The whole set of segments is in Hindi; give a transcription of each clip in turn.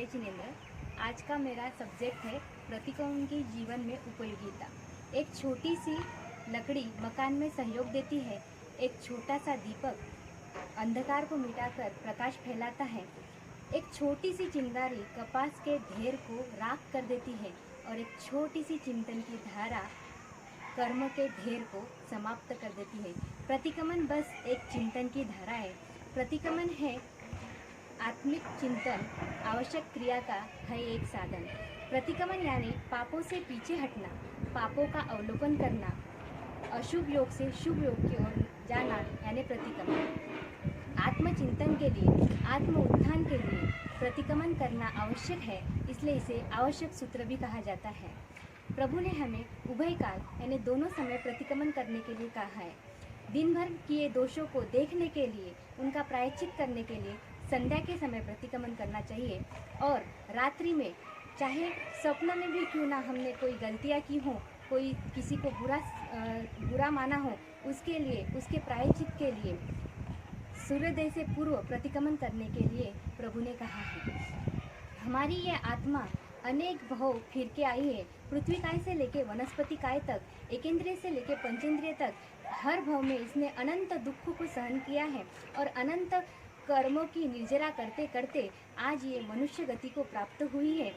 जय जिनेन्द्र। आज का मेरा सब्जेक्ट है प्रतीकों की जीवन में उपयोगिता। एक छोटी सी लकड़ी मकान में सहयोग देती है। एक छोटा सा दीपक अंधकार को मिटाकर प्रकाश फैलाता है। एक छोटी सी चिंगारी कपास के ढेर को राख कर देती है और एक छोटी सी चिंतन की धारा कर्म के ढेर को समाप्त कर देती है। प्रतिक्रमण बस एक चिंतन की धारा है। प्रतिक्रमण है आत्मिक चिंतन आवश्यक क्रिया का है एक साधन। प्रतिक्रमण यानी पापों से पीछे हटना, पापों का अवलोकन करना, अशुभ योग से शुभ योग की ओर जाना यानी प्रतिक्रमण। आत्मचिंतन के लिए, आत्म उत्थान के लिए प्रतिक्रमण करना आवश्यक है, इसलिए इसे आवश्यक सूत्र भी कहा जाता है। प्रभु ने हमें उभय काल यानी दोनों समय प्रतिक्रमण करने के लिए कहा है। दिन भर किए दोषों को देखने के लिए, उनका प्रायश्चित करने के लिए संध्या के समय प्रतिक्रमण करना चाहिए और रात्रि में, चाहे स्वप्न में भी क्यों ना हमने कोई गलतियाँ की हो, कोई किसी को बुरा माना हो, उसके लिए, उसके प्रायश्चित के लिए सूर्योदय से पूर्व प्रतिक्रमण करने के लिए प्रभु ने कहा है। हमारी ये आत्मा अनेक भव फिर के आई है। पृथ्वी काय से लेके वनस्पति काय तक, एकेंद्रिय से लेके पंचेंद्रिय तक, हर भव में इसने अनंत दुखों को सहन किया है और अनंत कर्मों की निर्जरा करते करते आज ये मनुष्य गति को प्राप्त हुई है।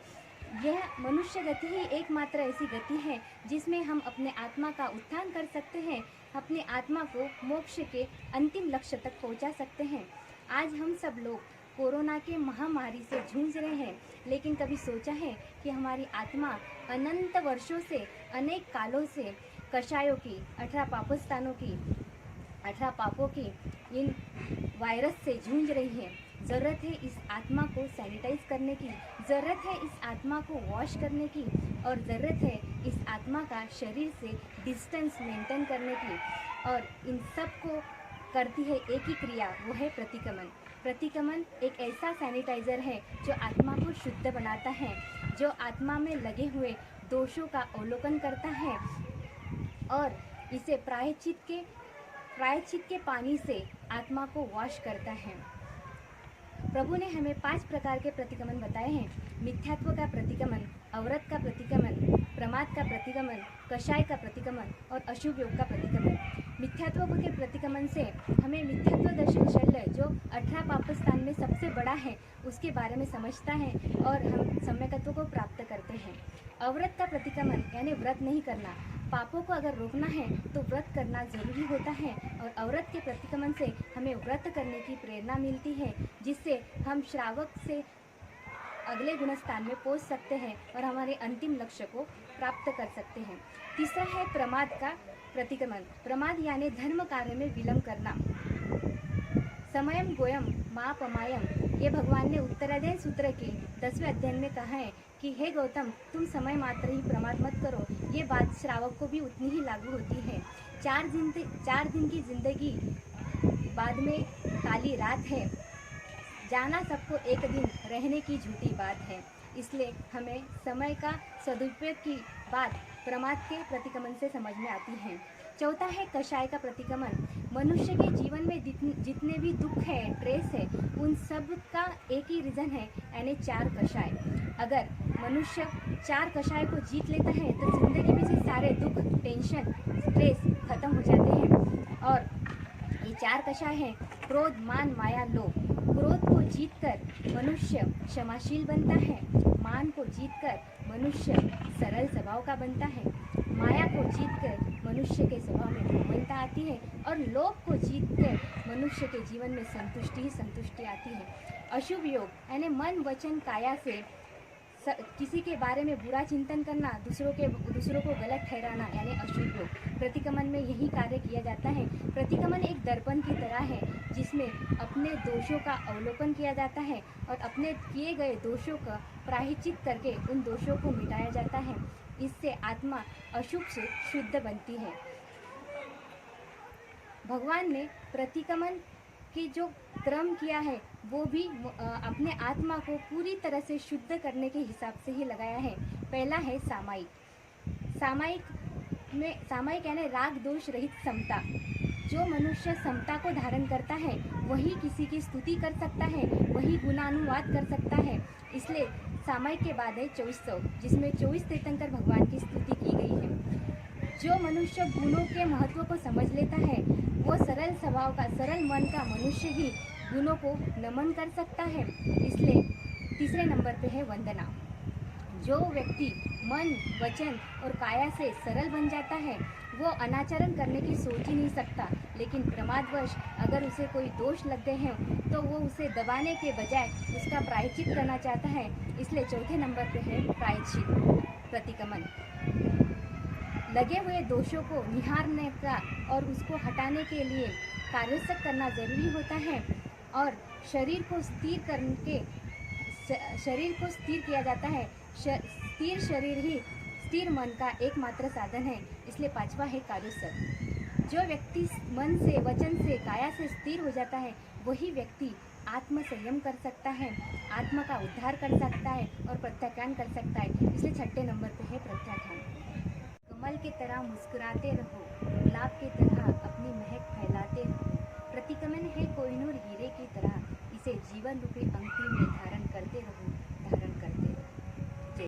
यह मनुष्य गति ही एकमात्र ऐसी गति है जिसमें हम अपने आत्मा का उत्थान कर सकते हैं, अपने आत्मा को मोक्ष के अंतिम लक्ष्य तक पहुंचा सकते हैं। आज हम सब लोग कोरोना के महामारी से जूझ रहे हैं, लेकिन कभी सोचा है कि हमारी आत्मा अनंत वर्षों से, अनेक कालों से कषायों की, 18 पापस्थानों की, 18 पापों की इन वायरस से जूझ रही है। ज़रूरत है इस आत्मा को सैनिटाइज करने की, ज़रूरत है इस आत्मा को वॉश करने की और ज़रूरत है इस आत्मा का शरीर से डिस्टेंस मेंटेन करने की। और इन सब को करती है एक ही क्रिया, वो है प्रतिक्रमण। प्रतिक्रमण एक ऐसा सैनिटाइज़र है जो आत्मा को शुद्ध बनाता है, जो आत्मा में लगे हुए दोषों का अवलोकन करता है और इसे प्रायश्चित के पानी से आत्मा को वॉश करता है। प्रभु ने हमें 5 प्रकार के प्रतिक्रमण बताए हैं। मिथ्यात्व का प्रतिक्रमण, अवरत का प्रतिक्रमण, प्रमाद का प्रतिक्रमण, कषाय का प्रतिक्रमण और अशुभ योग का प्रतिक्रमण। मिथ्यात्व के प्रतिक्रमण से हमें मिथ्यात्व दर्शन शल्य जो 18 पापस्थान में सबसे बड़ा है उसके बारे में समझता है और हम सम्यकत्व को प्राप्त करते हैं। अव्रत का प्रतिक्रमण यानी व्रत नहीं करना। पापों को अगर रोकना है तो व्रत करना जरूरी होता है और अव्रत के प्रतिक्रमण से हमें व्रत करने की प्रेरणा मिलती है, जिससे हम श्रावक से अगले गुणस्थान में पहुंच सकते हैं और हमारे अंतिम लक्ष्य को प्राप्त कर सकते हैं। तीसरा है प्रमाद का प्रतिक्रमण। प्रमाद यानी धर्म कार्य में विलंब करना। समयम गोयम मापमायम, ये भगवान ने उत्तराध्याय सूत्र के 10वें अध्याय में कहा है कि हे गौतम, तुम समय मात्र ही प्रमाद मत करो। ये बात श्रावक को भी उतनी ही लागू होती है। 4 दिन की जिंदगी बाद में काली रात है, जाना सबको एक दिन, रहने की झूठी बात है। इसलिए हमें समय का सदुपयोग की बात प्रमाद के प्रतिक्रमण से समझ में आती है। चौथा है कषाय का प्रतिक्रमण। मनुष्य के जीवन में जितने भी दुख है, ट्रेस है, उन सब का एक ही रीज़न है, यानी 4 कषाय। अगर मनुष्य 4 कषाय को जीत लेता है तो जिंदगी में से सारे दुख, टेंशन, स्ट्रेस खत्म हो जाते हैं। और ये 4 कषाय हैं क्रोध, मान, माया, लोभ। क्रोध को जीतकर मनुष्य क्षमाशील बनता है, मान को जीतकर मनुष्य सरल स्वभाव का बनता है, माया को जीतकर मनुष्य के स्वभाव में कोमलता आती है और लोभ को जीतकर मनुष्य के जीवन में संतुष्टि ही संतुष्टि आती है। अशुभ योग यानी मन, वचन, काया से किसी के बारे में बुरा चिंतन करना, दूसरों को गलत ठहराना यानी अशुभ योग। प्रतिक्रमण में यही कार्य किया जाता है। प्रतिक्रमण एक दर्पण की तरह है जिसमें अपने दोषों का अवलोकन किया जाता है और अपने किए गए दोषों का प्रायश्चित करके उन दोषों को मिटाया जाता है। इससे आत्मा अशुभ से शुद्ध बनती है। भगवान ने प्रतिक्रमण की जो क्रम किया है वो भी अपने आत्मा को पूरी तरह से शुद्ध करने के हिसाब से ही लगाया है। पहला है सामायिक यानी राग दोष रहित समता। जो मनुष्य समता को धारण करता है वही किसी की स्तुति कर सकता है, वही गुणानुवाद कर सकता है। इसलिए पहले सामायिक के बाद है 2400, जिसमें 24 तीर्थंकर भगवान की स्तुति की गई है। जो मनुष्य गुणों के महत्व को समझ लेता है, वो सरल स्वभाव का, सरल मन का मनुष्य ही गुणों को नमन कर सकता है। इसलिए तीसरे नंबर पे है वंदना। जो व्यक्ति मन, वचन और काया से सरल बन जाता है, वो अनाचरण करने की सोच ही नहीं सकता, लेकिन प्रमादवश अगर उसे कोई दोष लग गए हैं तो वो उसे दबाने के बजाय उसका प्रायश्चित करना चाहता है। इसलिए चौथे नंबर पे है प्रायश्चित, प्रतिक्रमण। लगे हुए दोषों को निहारने का और उसको हटाने के लिए कार्योत्सक करना जरूरी होता है, और शरीर को स्थिर किया जाता है। स्थिर शरीर ही स्थिर मन का एकमात्र साधन है। इसलिए पांचवा है कार्योत्सक। जो व्यक्ति मन से, वचन से, काया से स्थिर हो जाता है, वही व्यक्ति आत्म संयम कर सकता है, आत्मा का उद्धार कर सकता है और प्रत्याख्यान कर सकता है। इसलिए छठे नंबर पे है प्रत्याख्यान। कमल की तरह मुस्कुराते रहो, गुलाब की तरह अपनी महक फैलाते रहो। प्रतिक्रमण है कोहिनूर हीरे की तरह, इसे जीवन रूपी अंगूठी में धारण करते रहो।